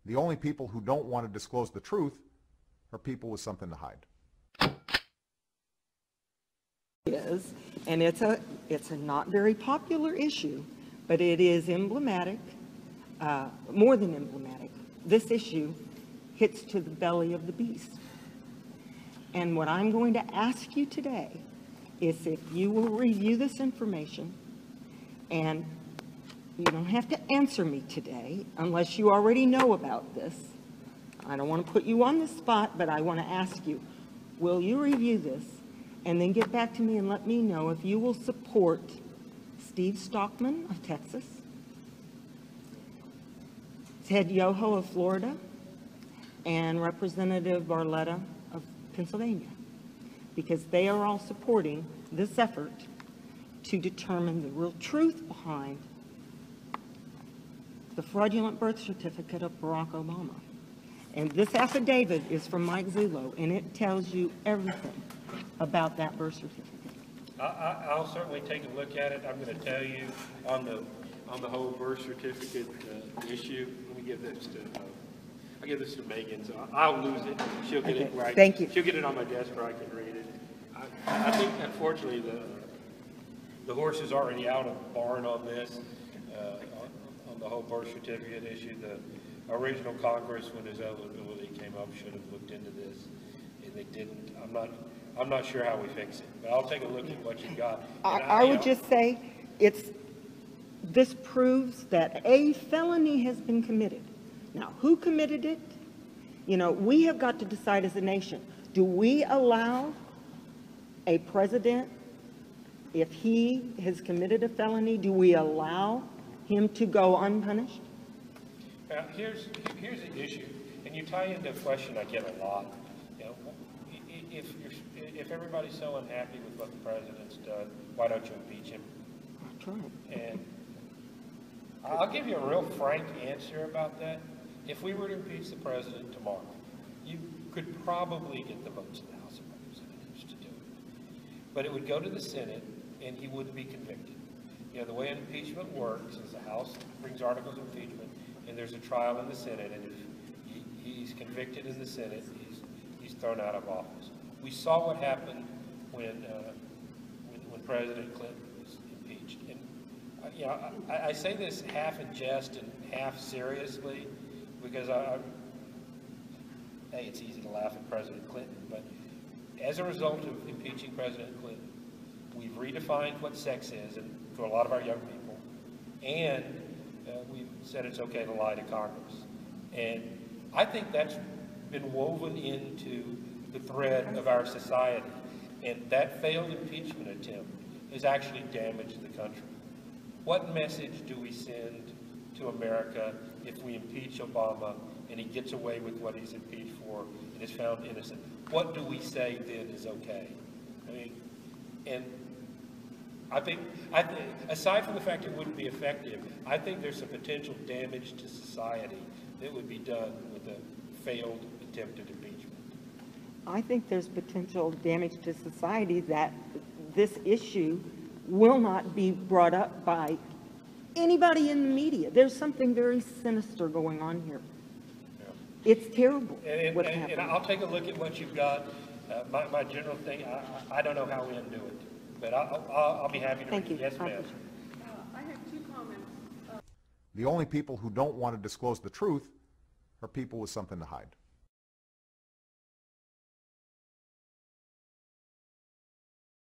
The only people who don't want to disclose the truth are people with something to hide. And it's a not very popular issue, but it is emblematic, more than emblematic. This issue hits to the belly of the beast. And what I'm going to ask you today is if you will review this information, and you don't have to answer me today unless you already know about this. I don't want to put you on the spot, but I want to ask you, will you review this and then get back to me and let me know if you will support Steve Stockman of Texas, Ted Yoho of Florida, and Representative Barletta of Pennsylvania, because they are all supporting this effort to determine the real truth behind the fraudulent birth certificate of Barack Obama. And this affidavit is from Mike Zullo, and it tells you everything about that birth certificate. I'll certainly take a look at it. I'm going to tell you on the whole birth certificate issue. Let me give this to I'll give this to Megan. So I'll lose it. She'll get it right. Thank you. She'll get it on my desk where I can read it. I think unfortunately the horse is already out of the barn on this. On the whole birth certificate issue, the original Congress, when his eligibility came up, should have looked into this, and they didn't. I'm not sure how we fix it, but I'll take a look at what you got. I would just say this proves that a felony has been committed. Now, who committed it? You know, we have got to decide as a nation. Do we allow a president, if he has committed a felony, do we allow him to go unpunished? Here's the issue, and you tie into a question I get a lot. You know, if everybody's so unhappy with what the president's done, why don't you impeach him? That's right. And I'll give you a real frank answer about that. If we were to impeach the president tomorrow, you could probably get the votes in the House of Representatives to do it. But it would go to the Senate, and he wouldn't be convicted. You know, the way impeachment works is the House brings articles of impeachment, and there's a trial in the Senate, and if he's convicted in the Senate, he's thrown out of office. We saw what happened when President Clinton was impeached. And you know, I say this half in jest and half seriously, because hey, it's easy to laugh at President Clinton, but as a result of impeaching President Clinton, we've redefined what sex is, and to a lot of our young people, and we've said it's okay to lie to Congress. And I think that's been woven into the thread of our society, and that failed impeachment attempt has actually damaged the country. What message do we send to America if we impeach Obama and he gets away with what he's impeached for and is found innocent? What do we say then is okay? I mean, and I think, aside from the fact it wouldn't be effective, I think there's some potential damage to society that would be done with a failed attempted impeachment. I think there's potential damage to society that this issue will not be brought up by anybody in the media. There's something very sinister going on here. Yeah. It's terrible what happened. And I'll take a look at what you've got. My general thing, I don't know how we undo it. But I'll be happy to. Thank you. Yes, ma'am. I have two comments. The only people who don't want to disclose the truth are people with something to hide.